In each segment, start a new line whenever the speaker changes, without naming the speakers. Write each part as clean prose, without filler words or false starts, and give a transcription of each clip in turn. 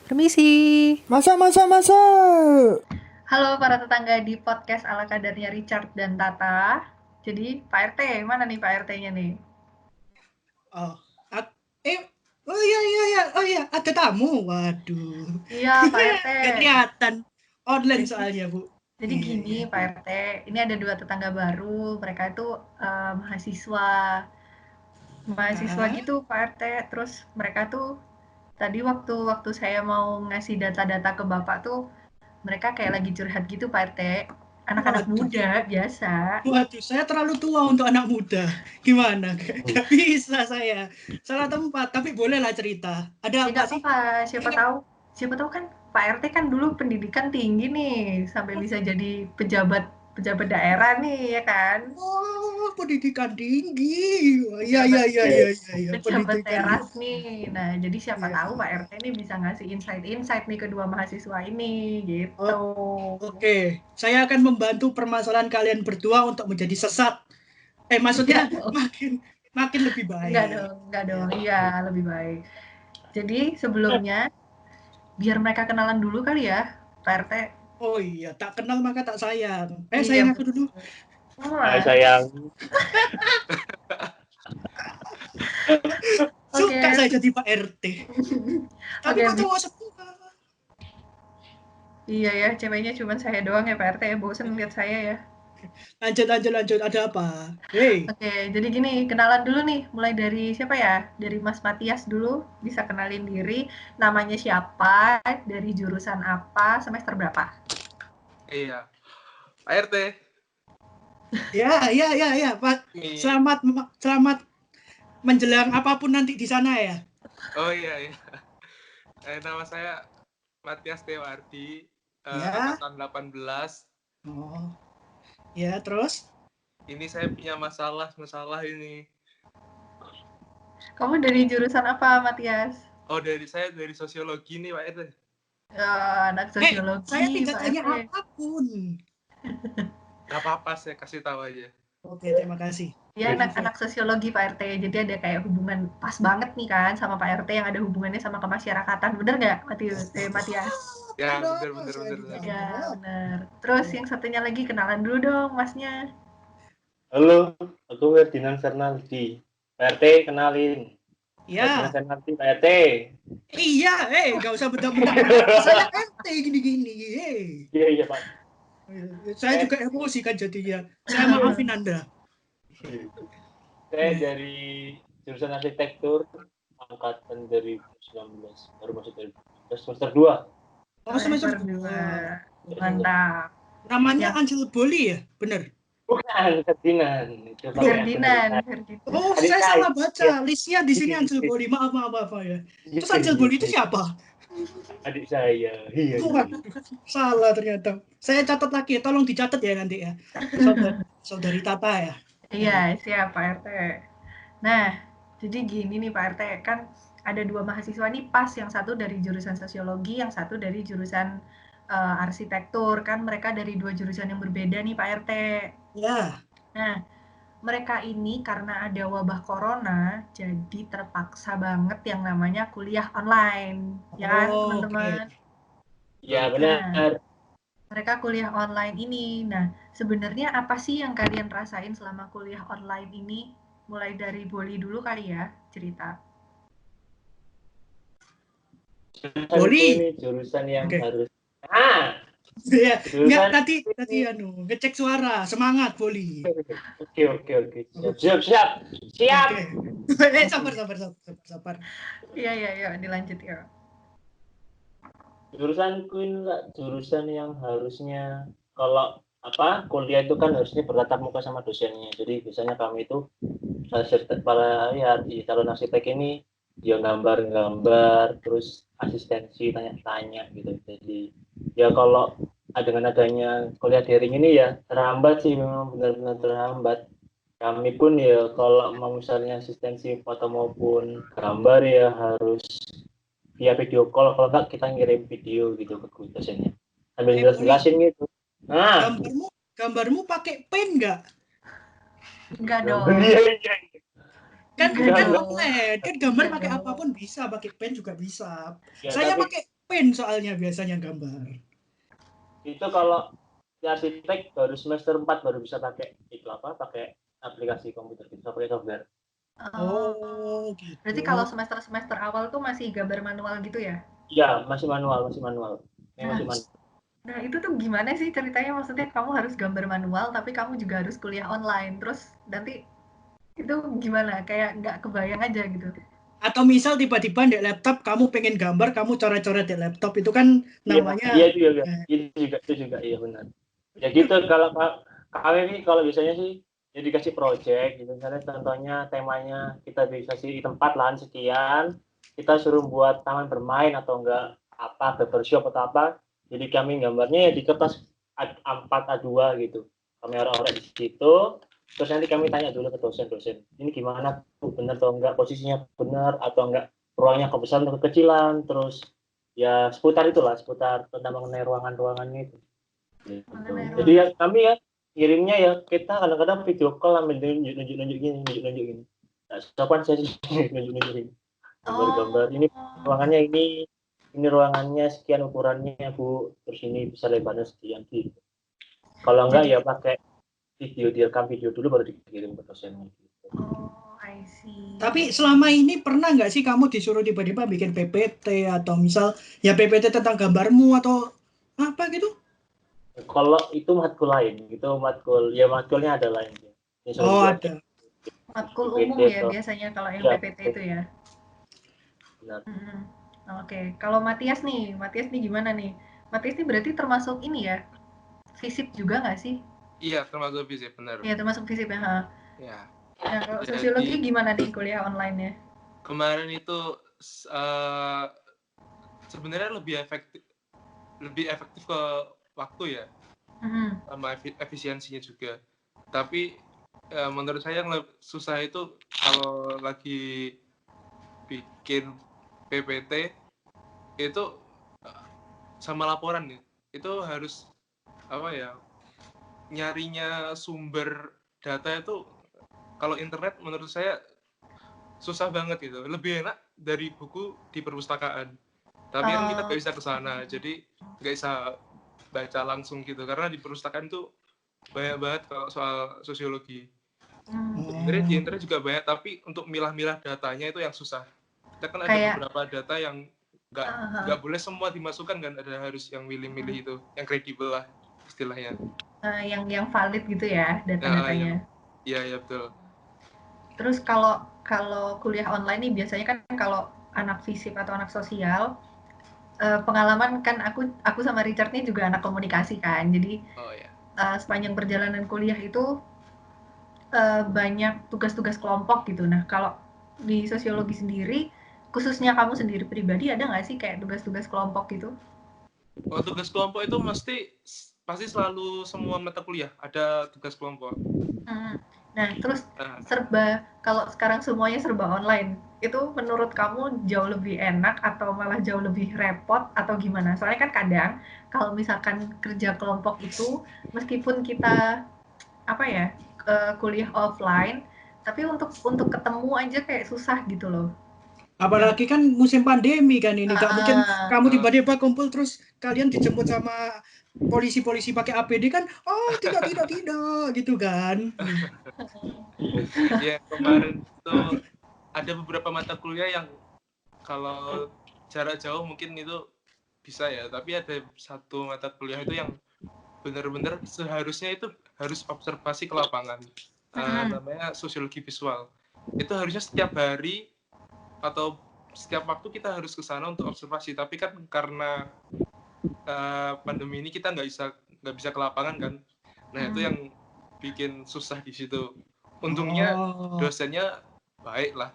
Permisi.
Masa.
Halo para tetangga di podcast ala kadarnya Richard dan Tata. Jadi Pak RT, mana nih Pak RT-nya nih?
Oh, ak- eh, oh iya, ada tamu. Waduh,
Iya Pak RT.
nggak kelihatan. Online
Jadi,
soalnya, Bu.
jadi
Iya,
gini
iya.
Pak RT, ini ada dua tetangga baru. Mereka itu mahasiswa, mahasiswa
Ah,
gitu Pak RT. Terus mereka tuh tadi waktu saya mau ngasih data-data ke Bapak tuh, mereka kayak lagi curhat gitu Pak RT. Anak-anak
waduh,
muda biasa.
waduh, saya terlalu tua untuk anak muda. Gimana? Gak bisa saya. Salah tempat, tapi bolehlah cerita.
Ya
Ada apa
nggak
sih?
apa-apa,
Pengen.
siapa tahu kan Pak RT kan dulu pendidikan tinggi nih, sampai bisa jadi pejabat pejabat daerah nih ya kan,
Oh, pendidikan tinggi. Oh, iya,
pejabat
iya, iya, iya, iya, iya.
pejabat
Pendidikan
teras
tinggi.
nih. Nah, jadi siapa
Iya.
tahu Pak RT ini bisa ngasih insight-insight nih kedua mahasiswa ini
Oh,
gitu.
oke. Saya akan membantu permasalahan kalian berdua untuk menjadi sesat. Maksudnya
Enggak dong,
makin makin lebih baik.
enggak
Ya.
dong, iya lebih baik. Jadi sebelumnya biar mereka kenalan dulu kali ya, Pak RT.
Oh iya, tak kenal maka tak sayang.
Iya
Sayang aku dulu.
betul.
Hai
Wah,
sayang.
Suka
oke.
saya jadi Pak RT. Tapi
Oke,
kok cowok semua?
iya ya, ceweknya cuma saya doang ya Pak RT ya, bosen lihat saya ya.
Lanjut. Ada apa? Hei,
Oke, jadi gini, kenalan dulu nih, mulai dari siapa ya? Dari Mas Matias dulu, bisa kenalin diri, namanya siapa, dari jurusan apa, semester berapa?
Iya, Pak RT.
ya, Pak.
Nih.
Selamat menjelang apapun nanti di sana ya.
Oh iya. Nama saya Matias Tewardi,
Ya.
angkatan 18.
Oh, ya terus.
Ini saya punya masalah ini.
Kamu dari jurusan apa, Matias?
Oh, saya dari sosiologi nih, Pak RT.
Anak
Saya
sosiologi,
tidak
Pak
tanya
RT.
apapun.
Gak apa-apa, saya kasih tahu aja.
Oke, terima kasih.
Ya, anak-anak sosiologi, Pak RT. Jadi ada kayak hubungan pas banget nih kan sama Pak RT yang ada hubungannya sama kemasyarakatan. Bener nggak, Matias?
Ya,
Benar, saya
bener.
tidak
Ya,
ada.
bener. Terus
Oke.
yang satunya lagi kenalan dulu dong, Masnya.
Halo, aku Ferdinand Fernaldi. Pak RT, kenalin. Ferdinand
Ya,
Fernaldi, Pak RT.
iya, nggak usah bentak-bentak nama saya MT gini-gini.
Iya, Pak.
Saya
Saya,
juga emosi kan jadinya. Saya maafin Anda.
saya
Ya.
dari jurusan arsitektur, angkatan 2019. Baru masuk 2019, semester 2.
Oh, semester
Semester 2.
2.
Mantap.
Namanya
Yang
Angel Boli ya? Bener.
Bukan, Ferdinand. Itu pakai
Loh,
akun adik
Ferdinand,
saya.
Ferdinand.
oh,
Adik
saya
saya.
salah baca. Listnya di sini Angel
Iya,
Boli. Maaf ya.
iya,
Terus Angel
iya,
Boli itu
iya.
siapa?
Adik saya. Iya.
Waduh, salah ternyata. Saya catat lagi. Tolong dicatat ya nanti ya. Saudari Tata ya. Ya,
Iya, siap Pak RT. Nah, jadi gini nih Pak RT, kan ada dua mahasiswa nih pas, yang satu dari jurusan sosiologi, yang satu dari jurusan arsitektur. Kan mereka dari dua jurusan yang berbeda nih Pak RT.
ya.
Nah, mereka ini karena ada wabah corona, jadi terpaksa banget yang namanya kuliah online. Ya kan,
Oke.
teman-teman?
Iya,
Nah,
benar.
mereka kuliah online ini. Nah, sebenarnya apa sih yang kalian rasain selama kuliah online ini? Mulai dari Boli dulu kali ya, cerita.
Jurusanku ini
Boli.
jurusan yang
Oke.
harus.
Ya, nggak
Jurusan
tadi
ini.
ngecek suara, semangat Boli.
Oke. Siap. Siap.
Oke. Sabar.
Iya, iya, iya, dilanjut ya.
Jurusanku ini jurusan yang harusnya kalau kuliah itu kan harusnya bertatap muka sama dosennya. Jadi biasanya kami itu para ya di calon arsitek ini ya gambar-gambar terus asistensi tanya-tanya gitu. Jadi ya kalau dengan adanya kuliah daring ini ya terhambat sih, memang benar-benar terhambat. Kami pun ya kalau mau misalnya asistensi foto maupun gambar ya harus via video call, kalau enggak kita ngirim video gitu ke dosennya sambil
Boli,
jelas-jelasin gitu. Nah,
gambarmu pakai pen nggak?
Enggak
gambar
dong.
iya.
Kan
Enggak
Enggak.
online, kan gambar
Enggak
pakai
dong.
apapun bisa, pakai pen juga bisa.
Ya
Saya
tapi
pakai pain soalnya biasanya gambar.
Itu kalau di arsitek baru semester 4 baru bisa pakai pakai aplikasi komputer gitu, pakai software.
Oh,
Berarti
gitu.
kalau semester-semester awal tuh masih gambar manual gitu ya?
Iya, masih manual. Ini
Nah,
masih manual.
nah itu tuh gimana sih ceritanya? Maksudnya kamu harus gambar manual, tapi kamu juga harus kuliah online. Terus nanti itu gimana? Kayak nggak kebayang aja gitu.
Atau misal tiba-tiba di laptop kamu pengen gambar, kamu coret-coret di laptop, itu kan
Iya,
namanya
iya juga. Itu juga iya benar. Ya gitu kalau kami ini kalau biasanya sih ya dikasih project gitu, misalnya contohnya temanya kita bisa sih tempat lahan sekian, kita suruh buat taman bermain atau enggak apa barbershop atau apa, jadi kami gambarnya ya di kertas A4 A2 gitu, kami orek-orek di situ, terus nanti kami tanya dulu ke dosen ini gimana tuh, benar atau enggak, posisinya benar atau enggak, ruangnya kebesaran atau kekecilan, terus ya seputar tentang mengenai ruangan-ruangannya itu. Gitu. Jadi ya kami ya kirimnya ya kita kadang-kadang video call sambil nunjuk-nunjuk gini. Nah, sopan saya sih nunjuk-nunjuk gini. Gambar-gambar ini ruangannya ini ruangannya sekian ukurannya Bu, terus ini bisa lebarnya sekian gitu. Kalau enggak ya pakai direkam video dulu baru dikirim ke dosennya gitu.
Oh, I see.
Tapi selama ini pernah nggak sih kamu disuruh tiba-tiba bikin PPT atau misal ya PPT tentang gambarmu atau apa gitu?
Kalau itu matkul lain, itu matkulnya ada lain.
Oh, ada.
Matkul
PPT
umum ya
atau
biasanya kalau yang
ya,
PPT itu ya.
benar.
Oke, kalau Matias nih gimana nih? Matias nih berarti termasuk ini ya, FISIP juga nggak sih?
Iya, termasuk FISIP, benar.
Iya, termasuk FISIP ya. Ha.
Ya.
Nah, kalau sosiologi gimana nih kuliah online-nya?
Kemarin itu sebenarnya lebih efektif ke waktu ya, sama efisiensinya juga. Tapi menurut saya yang susah itu kalau lagi bikin PPT itu sama laporan nih, itu harus nyarinya sumber data itu kalau internet menurut saya susah banget gitu. Lebih enak dari buku di perpustakaan. Tapi kan kita nggak bisa ke sana, jadi nggak bisa baca langsung gitu. Karena di perpustakaan tuh banyak banget kalau soal sosiologi. Sebenarnya di internet juga banyak, tapi untuk milah-milah datanya itu yang susah. Kita kan ada beberapa data yang nggak boleh semua dimasukkan kan, ada harus yang milih-milih itu, yang kredibel lah istilahnya.
Yang valid gitu ya data-datanya.
Iya betul.
Terus kalau kuliah online nih biasanya kan kalau anak FISIP atau anak sosial, pengalaman kan aku sama Richard nih juga anak komunikasi kan. Jadi sepanjang perjalanan kuliah itu banyak tugas-tugas kelompok gitu. Nah, kalau di sosiologi sendiri, khususnya kamu sendiri pribadi, ada nggak sih kayak tugas-tugas kelompok gitu?
Oh, tugas kelompok itu pasti selalu semua mata kuliah ada tugas kelompok.
Nah, terus kalau sekarang semuanya serba online, itu menurut kamu jauh lebih enak atau malah jauh lebih repot atau gimana? Soalnya kan kadang kalau misalkan kerja kelompok itu, meskipun kita kuliah offline, tapi untuk ketemu aja kayak susah gitu loh.
Apalagi kan musim pandemi kan ini, nggak mungkin kamu tiba-tiba kumpul terus kalian dijemput sama polisi pakai APD kan? Oh tidak gitu kan?
Ya kemarin tuh ada beberapa mata kuliah yang kalau jarak jauh mungkin itu bisa ya, tapi ada satu mata kuliah itu yang benar-benar seharusnya itu harus observasi ke lapangan. Namanya sosiologi visual. Itu harusnya setiap hari atau setiap waktu kita harus ke sana untuk observasi, tapi kan karena pandemi ini kita nggak bisa ke lapangan kan. Nah itu yang bikin susah di situ. Untungnya dosennya baik lah.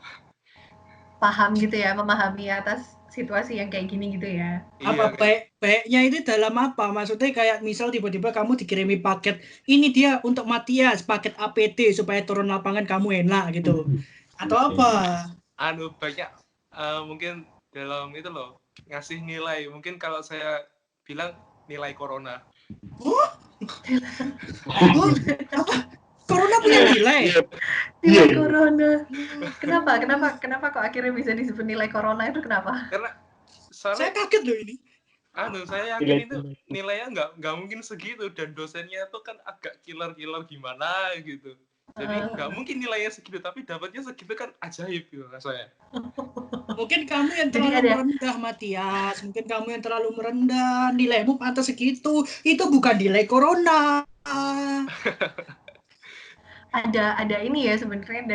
Paham gitu ya, memahami atas situasi yang kayak gini gitu ya.
Apa baiknya itu dalam apa? Maksudnya kayak misal tiba-tiba kamu dikirimi paket, ini dia untuk Matias, paket APD supaya turun lapangan kamu enak gitu. Atau apa?
Banyak mungkin dalam itu loh, ngasih nilai. Mungkin kalau saya bilang nilai corona.
Apa? Corona punya nilai?
Nilai corona. Kenapa kok akhirnya bisa disebut nilai corona itu kenapa?
Karena
Saya
soalnya
kaget loh ini.
saya yakin itu nilainya nggak mungkin segitu, dan dosennya itu kan agak killer gimana gitu. Jadi nggak mungkin nilainya segitu, tapi dapatnya segitu kan ajaib gitu saya.
Mungkin kamu yang
Jadi
terlalu merendah, Matias. Mungkin kamu yang terlalu merendah. Nilaimu pantas segitu. Itu bukan nilai corona.
ada ini ya sebenarnya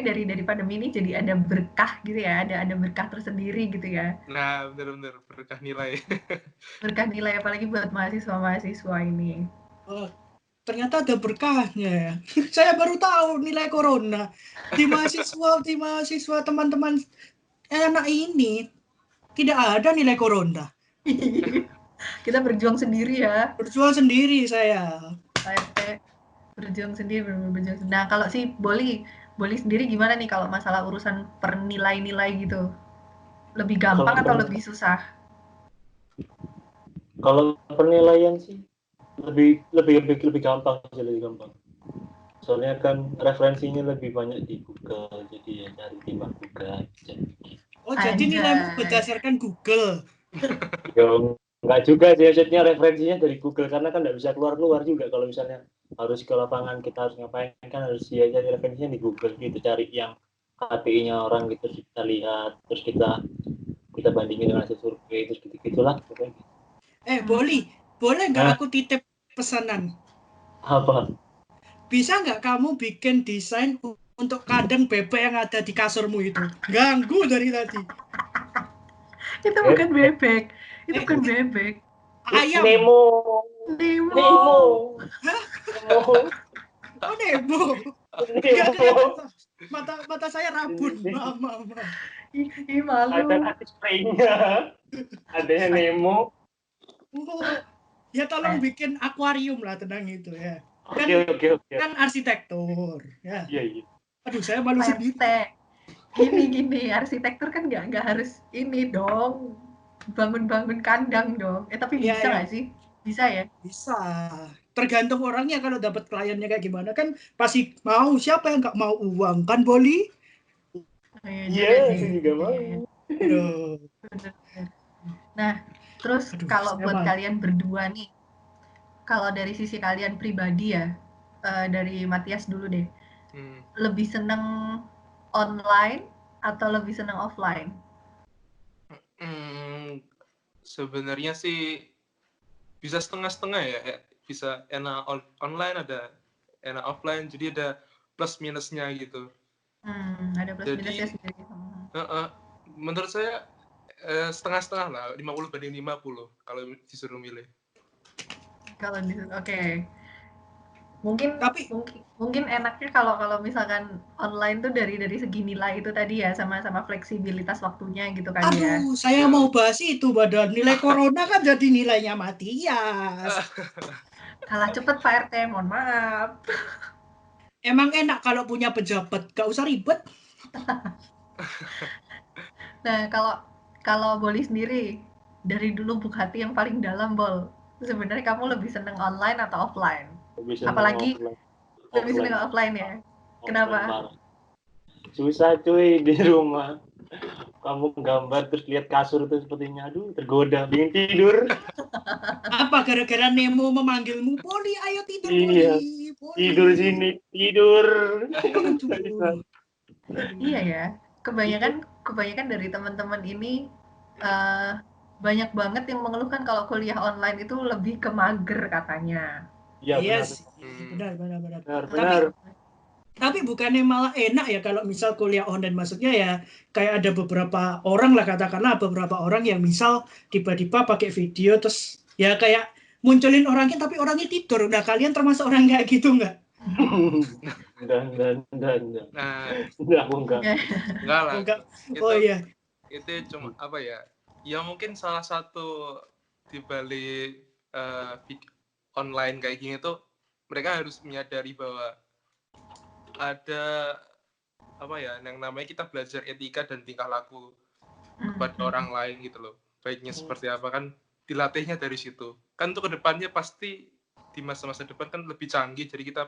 dari pandemi ini jadi ada berkah gitu ya, ada berkah tersendiri gitu ya.
Nah, benar-benar berkah nilai.
Berkah nilai apalagi buat mahasiswa ini.
Oh, ternyata ada berkahnya ya. Saya baru tahu nilai corona. Di mahasiswa teman-teman anak ini tidak ada nilai corona.
Kita berjuang sendiri ya.
Berjuang sendiri saya.
Berjuang sendiri, berjuang sendiri. Nah, kalau si Boli sendiri gimana nih kalau masalah urusan pernilai-nilai gitu? Lebih gampang atau lebih susah?
Kalau penilaian sih lebih gampang sih, lebih gampang. Soalnya kan referensinya lebih banyak di Google, jadi ya cari di Google.
Oh, jadi nilaimu berdasarkan Google.
Ya, enggak juga sih, maksudnya referensinya dari Google, karena kan nggak bisa keluar juga kalau misalnya harus ke lapangan, kita harus ngapain kan harus dia cari referensinya di Google gitu, cari yang KPI-nya orang gitu, kita lihat, terus kita bandingin dengan hasil survei, terus gitulah.
Boleh nggak aku titip pesanan?
Apa?
Bisa nggak kamu bikin desain untuk kandang bebek yang ada di kasurmu itu? Ganggu dari tadi.
Itu bukan bebek. Itu bukan bebek.
Ayam.
Nemo.
Hah? Oh, Nemo. Mata saya rabun. Mama.
Ih, malu.
Ada spraynya. Adanya Nemo.
Oh, ya tolong bikin akuarium lah, tenang itu ya.
Oke.
Kan arsitektur. Ya.
Iya.
Aduh, saya malu sendiri.
Gini, arsitektur kan nggak harus ini dong, bangun kandang dong. Tapi bisa nggak sih? Bisa ya?
Bisa. Tergantung orangnya, kalau dapat kliennya kayak gimana kan pasti mau. Siapa yang nggak mau uang kan, Boli?
Iya, juga mau.
Nah, terus kalau buat kalian berdua nih, kalau dari sisi kalian pribadi ya, dari Matias dulu deh, lebih seneng online atau lebih seneng offline?
Sebenarnya sih bisa setengah-setengah ya. Bisa enak online, ada enak offline, jadi ada plus minusnya gitu.
Ada plus minusnya sendiri.
Menurut saya setengah-setengah lah, 50-50 kalau disuruh milih.
Oke. Mungkin enaknya kalau misalkan online tuh dari segi nilai itu tadi ya, sama fleksibilitas waktunya gitu kan ya.
Aduh, saya mau bahas itu, badan nilai corona kan jadi nilainya Matias.
Kalah cepet Pak RT, mohon maaf.
Emang enak kalau punya pejabat, gak usah ribet.
Nah, kalau Boli sendiri, dari dulu buk hati yang paling dalam, Bol, sebenarnya kamu lebih seneng online atau offline? Apalagi lebih seneng offline ya? Kenapa?
Susah cuy di rumah. Kamu gambar terus lihat kasur itu sepertinya, aduh tergoda, ingin tidur.
Apa gara-gara Nemo memanggilmu, Poli, ayo tidur,
iya.
Poli.
Tidur sini, tidur.
Iya ya, kebanyakan dari teman-teman ini banyak banget yang mengeluhkan kalau kuliah online itu lebih ke mager katanya.
Iya sih, benar. Tapi bukannya malah enak ya kalau misal kuliah online, maksudnya ya kayak ada beberapa orang lah, katakanlah beberapa orang yang misal tiba-tiba pakai video terus ya kayak munculin orangnya tapi orangnya tidur. Nah, kalian termasuk orang kayak gitu nggak?
Enggak.
Enggak lah.
Oh iya.
Itu cuma apa ya? Ya mungkin salah satu dibalik online kayak gini tuh, mereka harus menyadari bahwa ada apa ya, yang namanya kita belajar etika dan tingkah laku kepada orang lain gitu loh. Baiknya seperti apa kan dilatihnya dari situ. Kan untuk kedepannya pasti di masa-masa depan kan lebih canggih, jadi kita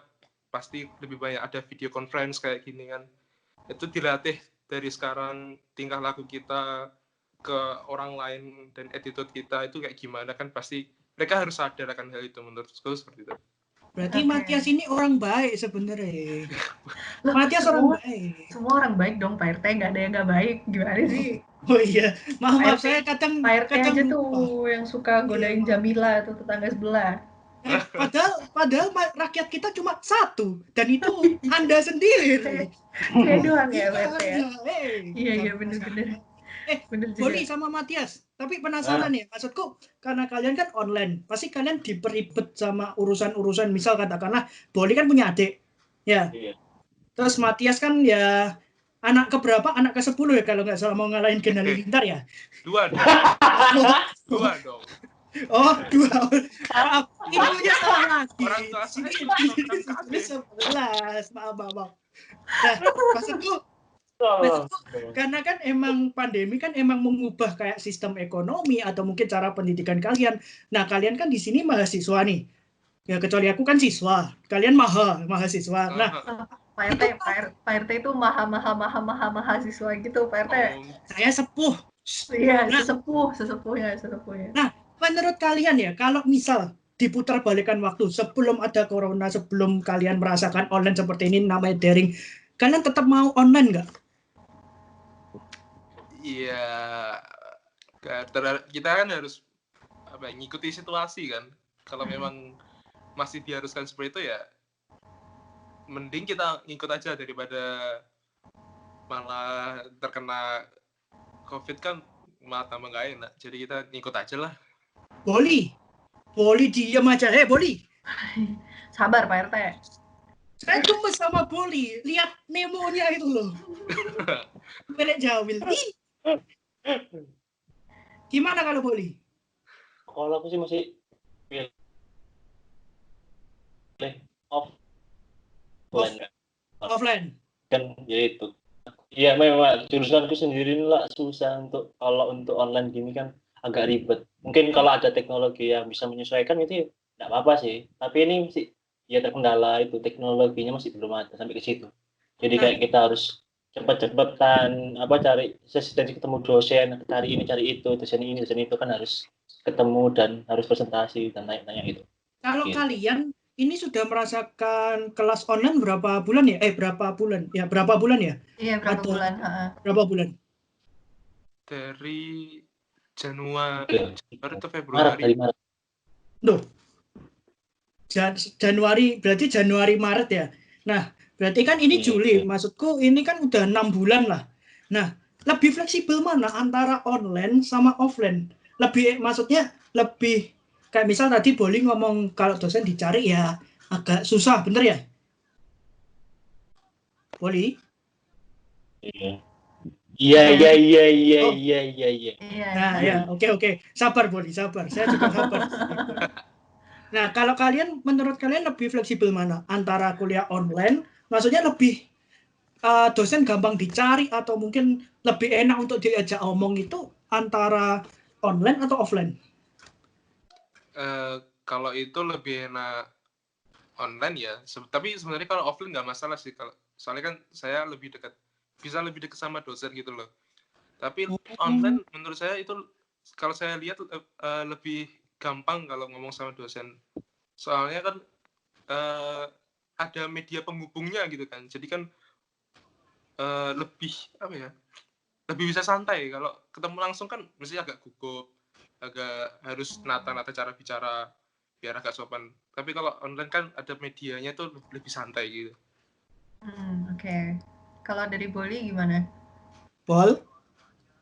pasti lebih banyak ada video conference kayak gini kan. Itu dilatih dari sekarang, tingkah laku kita ke orang lain dan attitude kita itu kayak gimana, kan pasti mereka harus sadar akan hal itu, menurutku seperti itu.
Berarti
Oke.
Matias ini orang baik sebenarnya.
Loh,
Matias orang
semua
baik.
semua orang baik dong Pak RT, nggak ada yang nggak baik. Gimana sih?
Oh iya, maaf
Pak RT
saya kadang
Pak RT aja
lupa.
tuh yang suka godain
Iya.
Jamila tuh tetangga sebelah.
Padahal rakyat kita cuma satu dan itu Anda sendiri.
Kayak doang ya Pak RT ya. Iya bener-bener. Bener
Boli
juga.
sama Matias, tapi penasaran ya, maksudku karena kalian kan online, pasti kalian diperibet sama urusan-urusan, misal katakanlah Boli kan punya adik, ya.
Iya.
Terus Matias kan ya anak keberapa? Anak ke-10 ya kalau nggak salah, mau ngalahin Gen Halilintar ya.
2 dong. 2 dong.
Oh, 2. Maaf, ibunya salah lagi.
Orang tua saya
Ini 11. Maaf. Nah, maksudku karena kan emang pandemi kan emang mengubah kayak sistem ekonomi atau mungkin cara pendidikan kalian. Nah, kalian kan di sini mahasiswa nih. Ya, kecuali aku kan siswa. Kalian mahasiswa. Nah,
Pak RT itu mahasiswa gitu Pak RT.
saya sepuh.
Iya, sesepuhnya.
Nah, menurut kalian ya, kalau misal diputar balikan waktu sebelum ada corona, sebelum kalian merasakan online seperti ini namanya daring, kalian tetap mau online nggak?
Iya, kita kan harus ngikuti situasi kan. Kalau memang masih diharuskan seperti itu ya mending kita ngikut aja daripada malah terkena COVID kan malah tambah nggak enak. Jadi kita ngikut aja lah.
Boli diam aja. Boli.
Sabar Pak RT.
Saya gemes sama Boli. Lihat memonya itu loh. Melek jawil. Gimana kalau Boli?
Kalau aku sih masih
offline.
Kan ya itu. Iya memang jurusanku sendiri lah susah kalau untuk online gini kan agak ribet. Mungkin kalau ada teknologi yang bisa menyesuaikan itu tidak apa-apa sih. Tapi ini sih ya terkendala itu teknologinya masih belum ada sampai ke situ. Jadi kayak kita harus cepat-cepatan cari sesi ketemu dosen, cari ini cari itu, dosen itu kan harus ketemu dan harus presentasi dan tanya-tanya itu.
Kalau kalian ini sudah merasakan kelas online berapa bulan ya? Berapa bulan? Ya, berapa bulan ya?
Iya, berapa bulan?
Berapa bulan?
Dari Januari atau Februari.
Dari Maret.
Loh. Januari, berarti Januari Maret ya. Nah, berarti kan ini Juli. Maksudku ini kan udah 6 bulan lah. Nah, lebih fleksibel mana antara online sama offline? Maksudnya lebih kayak misal tadi Boli ngomong kalau dosen dicari ya agak susah, bener ya? Boli?
Iya.
Nah, ya, oke. Sabar Boli, sabar. Saya juga sabar. Nah, kalau menurut kalian lebih fleksibel mana? Antara kuliah online, maksudnya lebih dosen gampang dicari atau mungkin lebih enak untuk diajak omong itu antara online atau offline?
Kalau itu lebih enak online ya. Tapi sebenarnya kalau offline nggak masalah sih. Soalnya kan saya bisa lebih dekat sama dosen gitu loh. Tapi online menurut saya itu kalau saya lihat lebih gampang kalau ngomong sama dosen. Soalnya kan ada media penghubungnya gitu kan. Jadi kan lebih lebih bisa santai. Kalau ketemu langsung kan mesti agak gugup, agak harus nata-nata cara bicara biar agak sopan. Tapi kalau online kan ada medianya tuh lebih santai gitu.
Oke. Kalau dari Boli gimana?
Bol?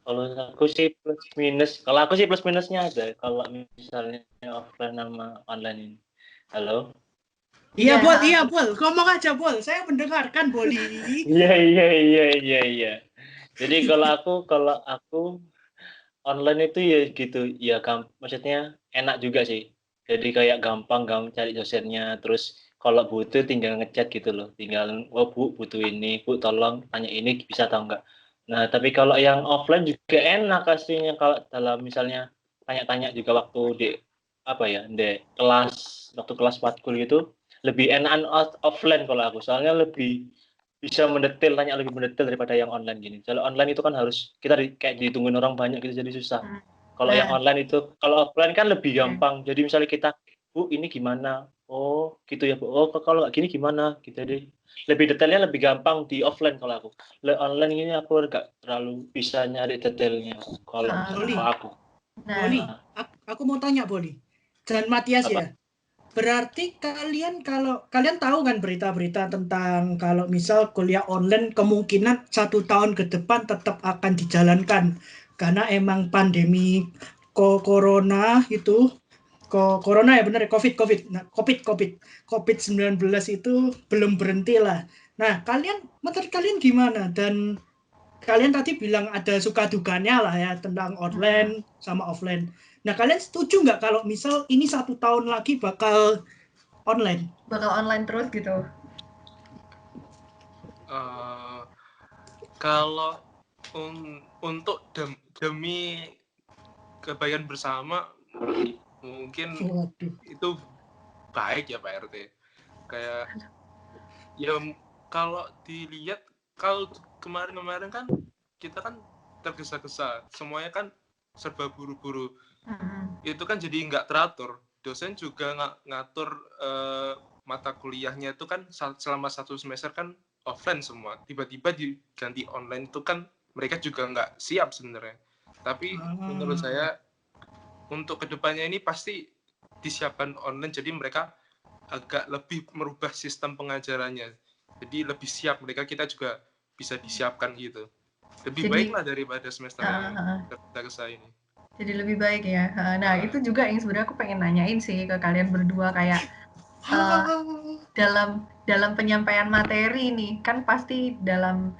Kalau aku sih plus minus. Kalau aku sih plus minusnya ada. Kalau misalnya offline sama online ini. Halo?
Iya Bol. Ngomong aja Bol. Saya mendengarkan Boli.
Iya. Jadi kalau aku online itu ya gitu. Ya maksudnya enak juga sih. Jadi kayak gampang cari dosennya. Terus kalau butuh tinggal ngechat gitu loh. Tinggal Bu butuh ini, Bu tolong tanya ini bisa atau enggak. Nah, tapi kalau yang offline juga enak aslinya kalau dalam misalnya tanya-tanya juga waktu di kelas waktu kelas matkul gitu lebih enakan offline kalau aku soalnya lebih bisa mendetail, tanya lebih mendetail daripada yang online gini. Kalau online itu kan harus kita kayak ditungguin orang banyak gitu, jadi susah. Kalau yang online itu, kalau offline kan lebih gampang. Jadi misalnya kita, Bu, ini gimana? Oh, gitu ya, Bu. Oh, kalau nggak gini gimana? Gitu deh. Lebih detailnya lebih gampang di offline kalau aku. Online ini aku nggak terlalu bisa nyari detailnya kalau aku.
Boli, aku mau tanya Boli. Dan Matias ya. Berarti kalau kalian tahu kan berita-berita tentang kalau misal kuliah online kemungkinan 1 tahun ke depan tetap akan dijalankan karena emang pandemi corona itu corona ya benar COVID-19 itu belum berhenti lah. Nah, menurut kalian gimana? Dan kalian tadi bilang ada suka dukanya lah ya tentang online sama offline. Nah, kalian setuju nggak kalau misal ini 1 tahun lagi bakal online?
Bakal online terus gitu?
Kalau untuk demi kebaikan bersama, mungkin itu baik ya Pak RT. Kayak ya kalau dilihat, kalau kemarin kan kita kan tergesa-gesa, semuanya kan serba buru-buru. Itu kan jadi nggak teratur. Dosen juga ngatur mata kuliahnya itu kan selama 1 semester kan offline semua. Tiba-tiba diganti online itu kan mereka juga nggak siap sebenarnya. Tapi menurut saya untuk kedepannya ini pasti disiapkan online, jadi mereka agak lebih merubah sistem pengajarannya. Jadi lebih siap mereka, kita juga bisa disiapkan gitu. Lebih baiklah daripada semester yang tergesa-gesa ini.
Jadi lebih baik ya. Nah, itu juga yang sebenarnya aku pengen nanyain sih ke kalian berdua, kayak dalam penyampaian materi nih, kan pasti dalam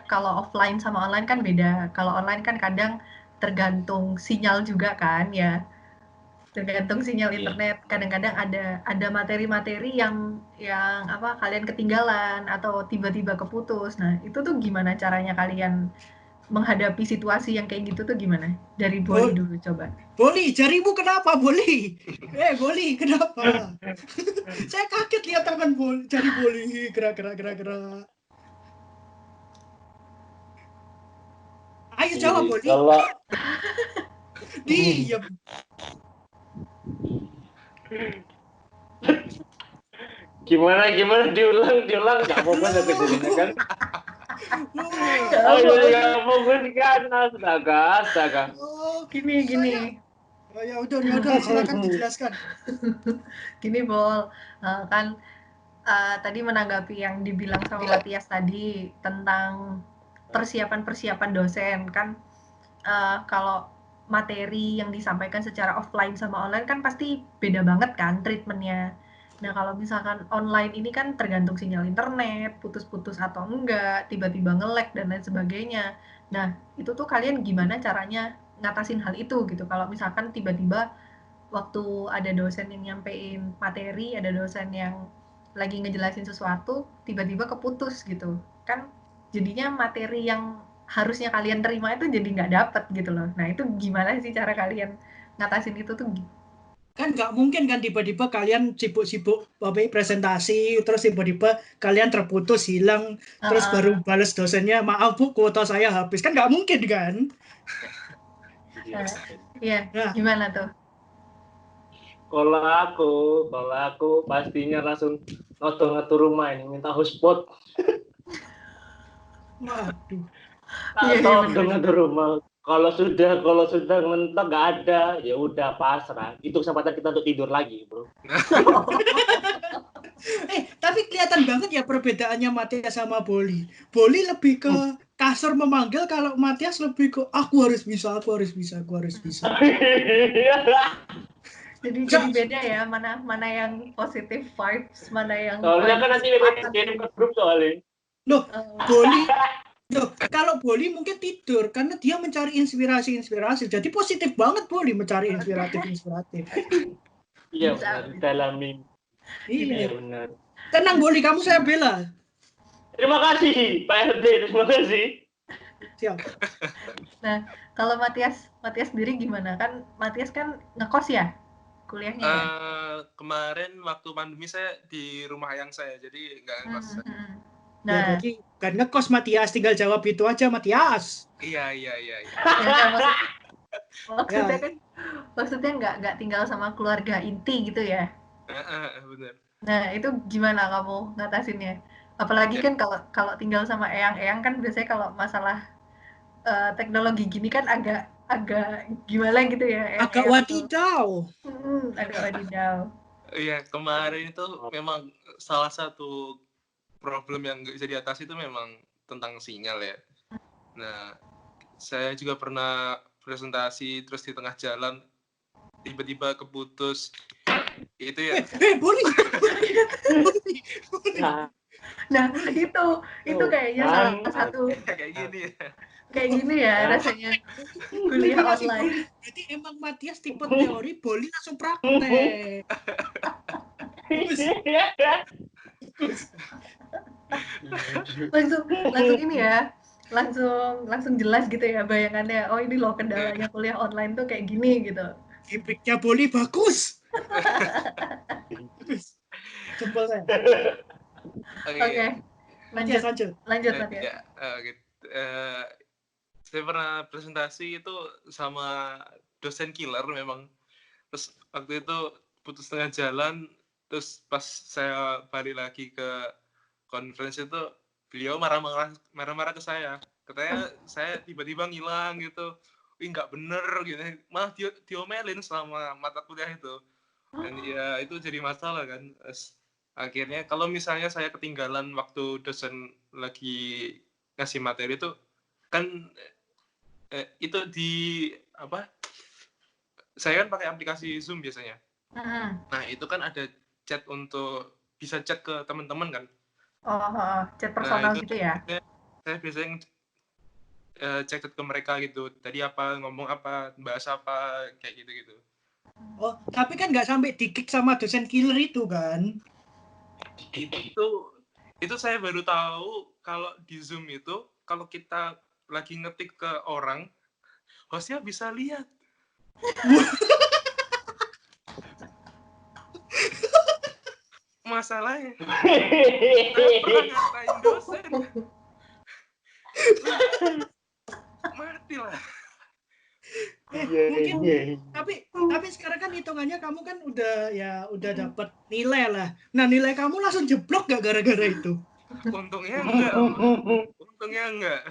kalau offline sama online kan beda. Kalau online kan kadang tergantung sinyal juga kan ya. Tergantung sinyal internet. Kadang-kadang ada materi-materi yang kalian ketinggalan atau tiba-tiba keputus. Nah, itu tuh gimana caranya kalian menghadapi situasi yang kayak gitu tuh gimana? Dari Boli dulu coba.
Boli, jarimu kenapa Boli? Boli, kenapa? Saya kaget lihat tangan jari Boli gerak. Ayo jawab Boli.
Kalau
diam.
Gimana diulang nggak fokus ya kejadiannya kan? Nggak fokus kan, astaga.
Gini.
Oh, ya udah silakan dijelaskan.
Gini Bol, kan tadi menanggapi yang dibilang sama Matias tadi tentang persiapan dosen kan, kalau materi yang disampaikan secara offline sama online kan pasti beda banget kan treatmentnya. Nah, kalau misalkan online ini kan tergantung sinyal internet, putus-putus atau enggak, tiba-tiba nge-lag dan lain sebagainya. Nah, itu tuh kalian gimana caranya ngatasin hal itu gitu? Kalau misalkan tiba-tiba waktu ada dosen yang nyampein materi, ada dosen yang lagi ngejelasin sesuatu, tiba-tiba keputus gitu. Kan jadinya materi yang harusnya kalian terima itu jadi nggak dapet gitu loh. Nah, itu gimana sih cara kalian ngatasin itu tuh?
Kan nggak mungkin kan tiba-tiba kalian sibuk-sibuk presentasi, terus tiba-tiba kalian terputus, hilang, terus baru balas dosennya, maaf Bu, kuota saya habis. Kan nggak mungkin kan?
Iya, gimana tuh?
Kalau aku pastinya langsung ngatur rumah ini, minta hotspot.
Waduh.
Ngatur rumah. Kalau sudah mentok nggak ada, ya udah pasrah. Itu kesempatan kita untuk tidur lagi, bro.
Tapi kelihatan banget ya perbedaannya Matias sama Boli. Boli lebih ke kasar memanggil, kalau Matias lebih ke aku harus bisa.
Jadi beda ya, mana yang positive vibes, mana yang
soalnya kan nanti kirim ke grup soalnya.
Loh, kalau Boli mungkin tidur karena dia mencari inspirasi. Jadi positif banget Boli mencari inspiratif.
Iya, benar, dalamin.
Iya,
benar.
Tenang Boli, kamu saya bela.
Terima kasih Pak RT, terima kasih.
Siap.
Nah, kalau Matias sendiri gimana? Kan Matias kan ngekos ya kuliahnya ya?
Kemarin waktu pandemi saya di rumah ayang saya, jadi nggak ngekos.
Ya
Nah,
berarti bukan ngekos Matias, tinggal jawab itu aja Matias.
Iya.
ya, kan, maksudnya
Ya.
kan maksudnya nggak tinggal sama keluarga inti gitu ya.
Bener.
Nah, itu gimana kamu ngatasinnya? Apalagi
Ya,
kan kalau kalau tinggal sama eyang-eyang kan biasanya kalau masalah teknologi gini kan agak agak gimana gitu ya
Agak
eyang-eyang tuh.
wadidaw.
Agak wadidaw.
iya, kemarin itu memang salah satu problem yang nggak bisa diatasi itu memang tentang sinyal ya. Nah, saya juga pernah presentasi terus di tengah jalan tiba-tiba keputus. Itu ya.
Boleh.
Nah, itu kayaknya salah satu
Kayak gini ya.
kayak gini ya rasanya kuliah online.
Berarti emang Matias tipe teori, Boli langsung praktek.
langsung ini ya. Langsung jelas gitu ya bayangannya. Oh, ini loh kendalanya kuliah online tuh kayak gini gitu.
Gimiknya Boli bagus. Jempol saya.
Oke.
Matias lanjut.
Lanjut Matias.
Ya, gitu. Saya pernah presentasi itu sama dosen killer memang. Terus waktu itu putus tengah jalan, terus pas saya balik lagi ke conference itu beliau marah-marah ke saya. Katanya saya tiba-tiba ngilang gitu. Wih, nggak bener gitu. Malah diomelin selama mata kuliah itu. Dan ya itu jadi masalah kan. Terus, akhirnya kalau misalnya saya ketinggalan waktu dosen lagi ngasih materi itu kan itu di apa? Saya kan pakai aplikasi Zoom biasanya. Nah, itu kan ada chat untuk bisa chat ke teman-teman kan.
Chat personal
itu
gitu ya.
Saya biasanya chat ke mereka gitu. Tadi apa, ngomong apa, bahas apa, kayak gitu-gitu.
Oh, tapi kan nggak sampai di-kick sama dosen killer itu kan?
Itu saya baru tahu kalau di Zoom itu kalau kita lagi ngetik ke orang, hostnya bisa lihat. Masalahnya saya pernah ngatain dosen. Mati lah.
Mungkin tapi sekarang kan hitungannya kamu kan udah dapat nilai lah. Nah, nilai kamu langsung jeblok gak gara-gara itu?
Untungnya enggak.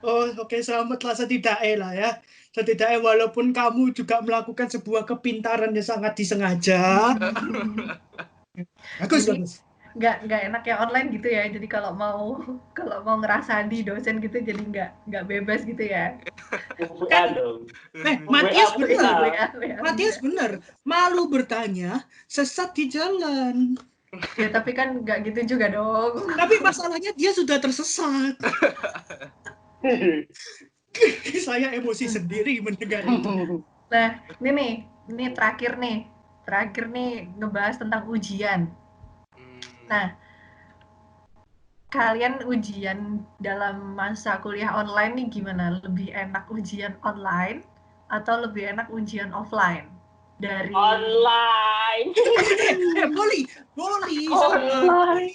Oh, oke, selamatlah setidaknya lah ya. Setidaknya walaupun kamu juga melakukan sebuah kepintaran yang sangat disengaja. Bagus.
Nggak enak ya online gitu ya. Jadi kalau mau ngerasani dosen gitu jadi nggak bebas gitu ya.
Matias bener. Malu bertanya, sesat di jalan.
Ya tapi kan nggak gitu juga dong.
Tapi masalahnya dia sudah tersesat. Saya emosi sendiri mendengar itu.
Nah, ini terakhir nih ngebahas tentang ujian. Nah, kalian ujian dalam masa kuliah online nih gimana? Lebih enak ujian online atau lebih enak ujian offline? Dari
online.
Boleh.
Online.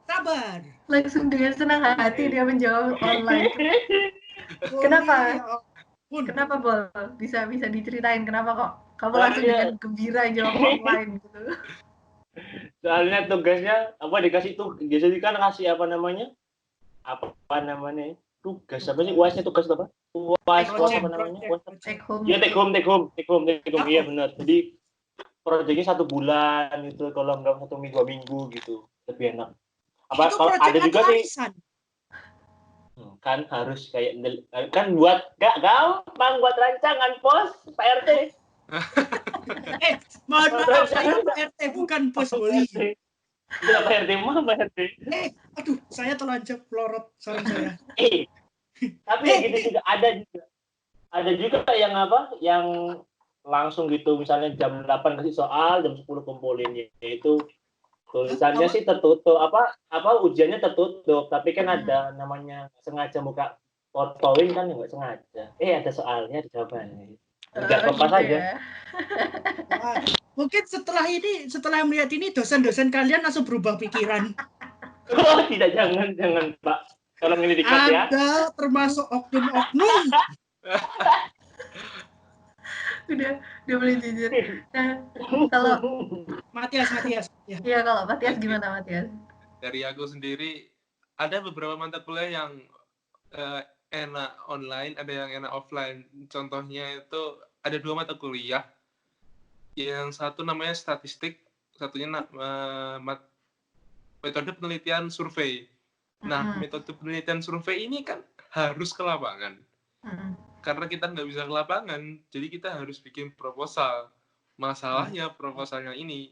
Sabar.
Langsung dengan senang hati dia menjawab online. Kenapa? Kenapa, Bol? Bisa diceritain kenapa kok kamu langsung dengan gembira jawab online gitu?
Soalnya tugasnya dikasih tuh biasanya kan kasih tugas apa sih, UAS-nya tugas apa? UAS apa namanya?
Take home.
Ya take home. Iya benar. Jadi proyeknya 1 bulan gitu, kalau enggak 1 minggu 2 minggu gitu, lebih enak. Apa kalau ada juga sih kan harus kayak kan buat gak gampang buat rancangan pos Pak RT.
Mohon maaf, saya Pak RT bukan pos Boli.
Tidak Pak RT, Pak RT.
Aduh, saya telanjang pelorot sarung saya.
Tapi gitu juga ada juga yang langsung gitu, misalnya jam 8 kasih soal, jam 10 kumpulin, yaitu tulisannya sih tertutup, ujiannya tertutup, tapi kan ada namanya sengaja buka fotoin kan, nggak sengaja ada soalnya, ada jawabannya, nggak apa saja.
Mungkin setelah melihat ini dosen-dosen kalian langsung berubah pikiran.
Oh, tidak, jangan Pak. Tolong ini dikat ya.
Ada termasuk oknum-oknum.
udah boleh jujur. Nah, kalau
Matias.
iya, kalau Matias gimana, Matias?
Dari aku sendiri ada beberapa mata kuliah yang enak online, ada yang enak offline. Contohnya itu ada 2 mata kuliah. Yang satu namanya statistik, satunya metode penelitian survei. Nah, metode penelitian survei ini kan harus ke lapangan. Karena kita nggak bisa ke lapangan, jadi kita harus bikin proposal. Masalahnya proposalnya ini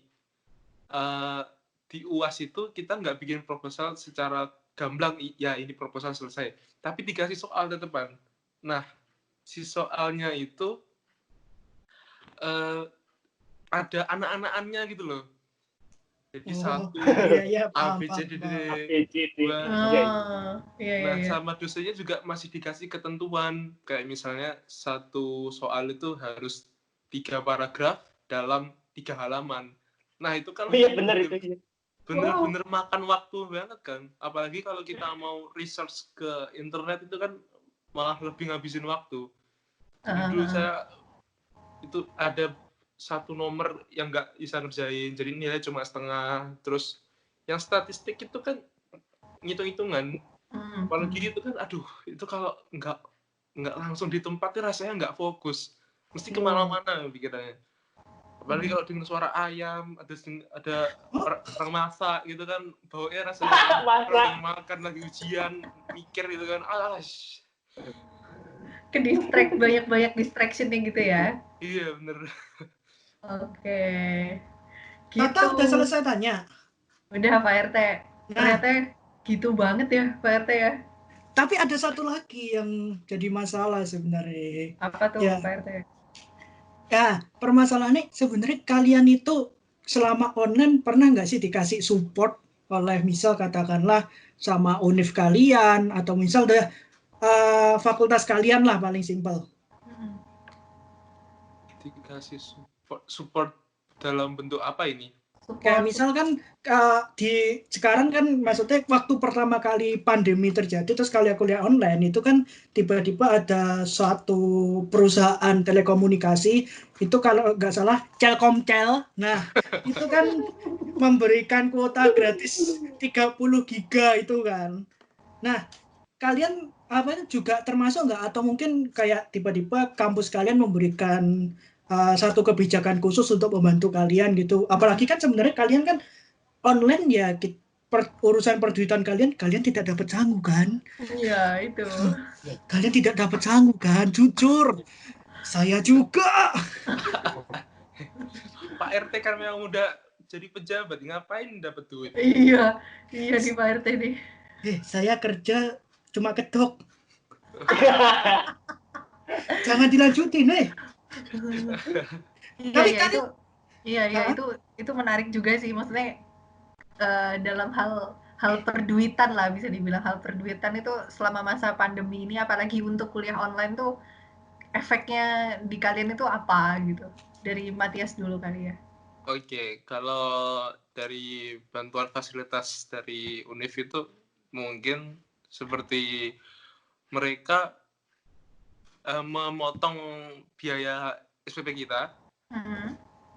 di UAS itu kita nggak bikin proposal secara gamblang, ya ini proposal selesai. Tapi dikasih soal tetepan. Nah, si soalnya itu ada anak-anakannya gitu loh. Jadi satu A, B, C, D, Nah, sama dosennya juga masih dikasih ketentuan. Kayak misalnya satu soal itu harus 3 paragraf dalam 3 halaman. Nah, itu kan bener-bener makan waktu banget kan. Apalagi kalau kita mau research ke internet itu kan malah lebih ngabisin waktu. Jadi dulu saya itu ada satu nomor yang nggak bisa ngerjain, jadi nilai cuma setengah. Terus yang statistik itu kan ngitung-hitungan, apalagi itu kan, aduh, itu kalau nggak langsung di tempatnya rasanya nggak fokus, mesti kemana-mana pikirannya. Apalagi kalau dengar suara ayam, ada orang masak gitu kan, baunya rasanya orang makan lagi ujian, mikir gitu kan,
ke distract, banyak distraction-nya gitu ya.
Iya, bener.
Oke.
Gitu. Tata udah selesai tanya?
Udah, Pak RT. Ternyata gitu banget ya, Pak RT ya.
Tapi ada satu lagi yang jadi masalah sebenarnya.
Apa tuh, Pak RT?
Ya, permasalahannya sebenarnya kalian itu selama online pernah nggak sih dikasih support oleh misal katakanlah sama univ kalian atau misal fakultas kalian lah paling simpel.
Dikasih support dalam bentuk apa ini?
Kayak misalkan sekarang kan maksudnya waktu pertama kali pandemi terjadi terus kalian kuliah online itu kan tiba-tiba ada suatu perusahaan telekomunikasi itu kalau nggak salah Telkomsel, nah itu kan memberikan kuota gratis 30 giga itu kan. Nah kalian juga termasuk nggak atau mungkin kayak tiba-tiba kampus kalian memberikan satu kebijakan khusus untuk membantu kalian gitu. Apalagi kan sebenarnya kalian kan online ya, urusan perduitan kalian tidak dapat sangu kan?
Iya, itu.
Kalian tidak dapat sangu kan? Jujur. Saya juga.
Pak RT kan memang udah jadi pejabat, ngapain dapat duit?
Iya di Pak RT nih.
Saya kerja cuma kedok. Jangan dilanjutin,
Tapi itu menarik juga sih, maksudnya dalam hal perduitan lah, bisa dibilang hal perduitan itu selama masa pandemi ini, apalagi untuk kuliah online tuh efeknya di kalian itu apa gitu. Dari Matias dulu kali ya.
Oke, kalau dari bantuan fasilitas dari univ itu mungkin seperti mereka memotong biaya SPP kita.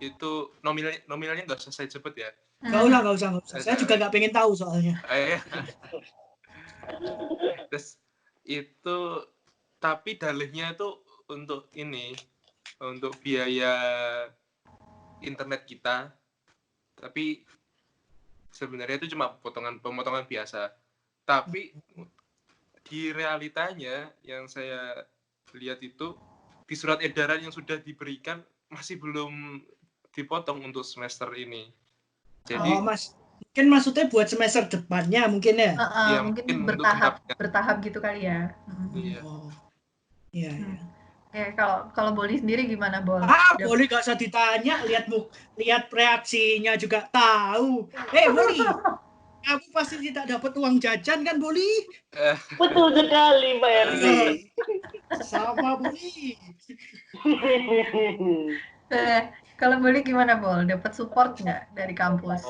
Itu nominalnya nggak usah saya sebut ya.
Nggak usah. Saya juga nggak pengen tahu soalnya.
Terus itu, tapi dalihnya itu untuk biaya internet kita. Tapi sebenarnya itu cuma pemotongan biasa. Tapi di realitanya yang saya lihat itu di surat edaran yang sudah diberikan masih belum dipotong untuk semester ini. Jadi
mungkin maksudnya buat semester depannya mungkin ya?
Ya mungkin bertahap gitu kali ya.
Iya.
Kalau Boli sendiri gimana, Bol?
Boli gak usah ditanya, lihat reaksinya juga tahu. Boli, kamu pasti tidak dapat uang jajan kan, Boli?
Betul sekali, Pak RT.
Sama, Boli.
Kalau boleh gimana, Bol? Dapat support nggak dari kampus?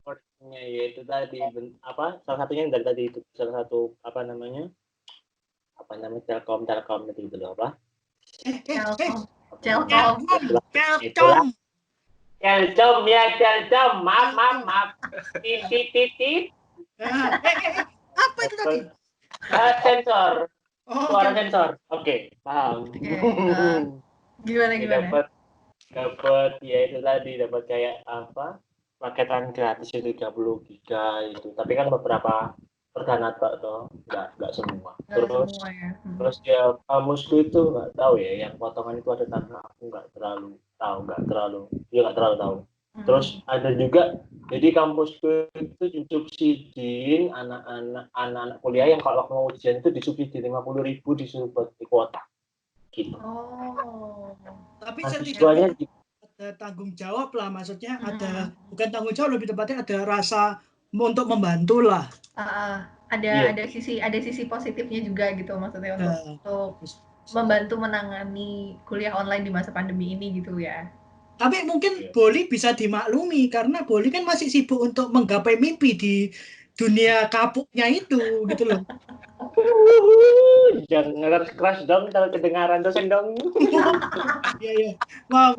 Supportnya yaitu tadi salah satunya dari tadi itu salah satu telkom itu loh apa?
Telkom.
Telkom.
Telkom, maaf. Titit.
Apa itu tadi?
Sensor.
Oh,
Suara
oke.
sensor. Oke, paham.
Gimana?
Dapat ya itu tadi dapat kayak paketan gratis itu 30 giga itu. Tapi kan beberapa perdana toh, enggak semua. Terus ya kamusku itu nggak tahu ya, yang potongan itu ada tangga, aku nggak terlalu tahu. Terus ada juga, jadi kampusku itu disubsidiin anak-anak kuliah yang kalau mau ujian itu disubsidi 50.000 disuruh buat di kuota gitu.
Tapi
siswanya
ada tanggung jawab lah, maksudnya ada bukan tanggung jawab, lebih tepatnya ada rasa untuk membantu lah.
Ada sisi positifnya juga gitu, maksudnya untuk membantu menangani kuliah online di masa pandemi ini gitu ya.
Tapi mungkin Boli bisa dimaklumi karena Boli kan masih sibuk untuk menggapai mimpi di dunia kapuknya itu gitu loh.
Jangan keras dong kalau kedengaran dosen dong.
Iya. Wah.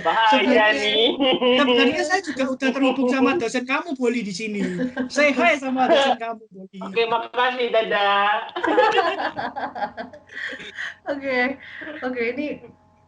Bahaya nih.
Sebenarnya saya juga udah terhubung sama dosen kamu, Boli, di sini. Say hi sama dosen kamu, Boli.
Oke, makasih, dadah.
Oke, ini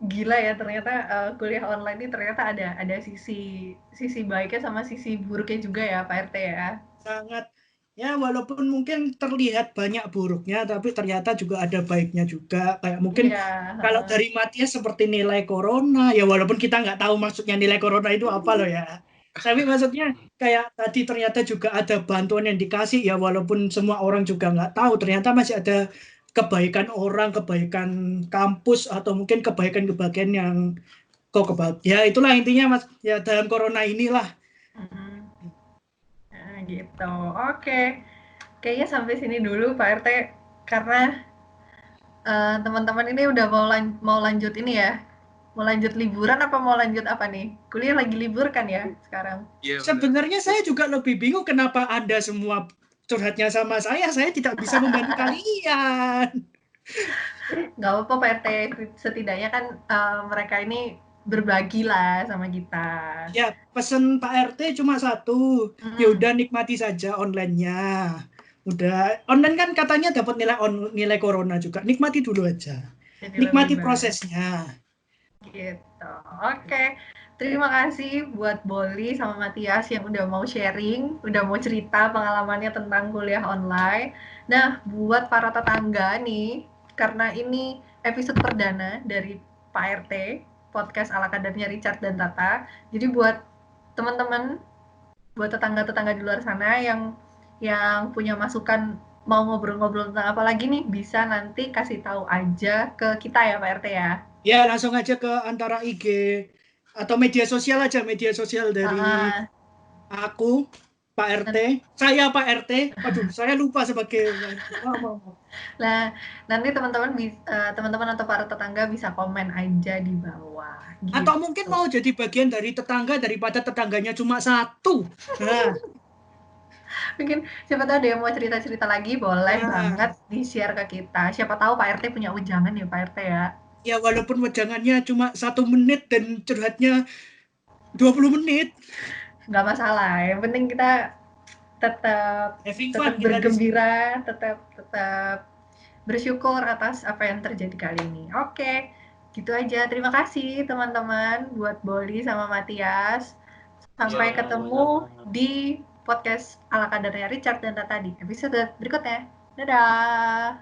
gila ya, ternyata kuliah online ini ternyata ada sisi baiknya sama sisi buruknya juga ya, Pak RT ya.
Sangat. Ya, walaupun mungkin terlihat banyak buruknya, tapi ternyata juga ada baiknya juga. Kayak mungkin kalau dari Matias seperti nilai corona, ya walaupun kita nggak tahu maksudnya nilai corona itu apa loh ya. Tapi maksudnya kayak tadi ternyata juga ada bantuan yang dikasih, ya walaupun semua orang juga nggak tahu, ternyata masih ada kebaikan orang, kebaikan kampus, atau mungkin kebaikan-kebaikan yang ya itulah intinya, Mas. Ya dalam corona inilah.
Gitu. Oke. Kayaknya sampai sini dulu Pak RT, karena teman-teman ini udah mau lanjut ini ya. Mau lanjut liburan apa mau lanjut apa nih? Kuliah lagi libur kan ya sekarang?
Sebenarnya saya juga lebih bingung kenapa Anda semua curhatnya sama saya tidak bisa membantu kalian.
Nggak apa-apa Pak RT, setidaknya kan mereka ini berbagi lah sama kita.
Ya, pesan Pak RT cuma satu. Ya udah nikmati saja online-nya. Udah, online kan katanya dapat nilai corona juga. Nikmati dulu aja. Nikmati prosesnya.
Gitu. Oke. Terima kasih buat Boli sama Matias yang udah mau sharing, udah mau cerita pengalamannya tentang kuliah online. Nah, buat para tetangga nih, karena ini episode perdana dari Pak RT, podcast ala kadarnya Richard dan Tata. Jadi buat teman-teman, buat tetangga-tetangga di luar sana yang punya masukan mau ngobrol-ngobrol tentang apa lagi nih, bisa nanti kasih tahu aja ke kita ya Pak RT ya.
Ya, langsung aja ke antara IG atau media sosial dari aku, Pak RT. Saya Pak RT. Aduh, saya lupa sebagai.
Nah, nanti teman-teman atau para tetangga bisa komen aja di bawah. Gitu.
Atau mungkin mau jadi bagian dari tetangga daripada tetangganya cuma satu. Nah.
Mungkin siapa tahu ada yang mau cerita-cerita lagi, boleh banget di-share ke kita. Siapa tahu Pak RT punya ujangan ya Pak RT ya.
Ya walaupun ujangannya cuma 1 menit dan curhatnya 20 menit.
Nggak masalah, yang penting kita tetap bergembira, tetap bersyukur atas apa yang terjadi kali ini. Oke, gitu aja. Terima kasih teman-teman buat Boli sama Matias. Sampai ketemu di podcast ala kadarnya Richard dan Tata di episode berikutnya. Dadah.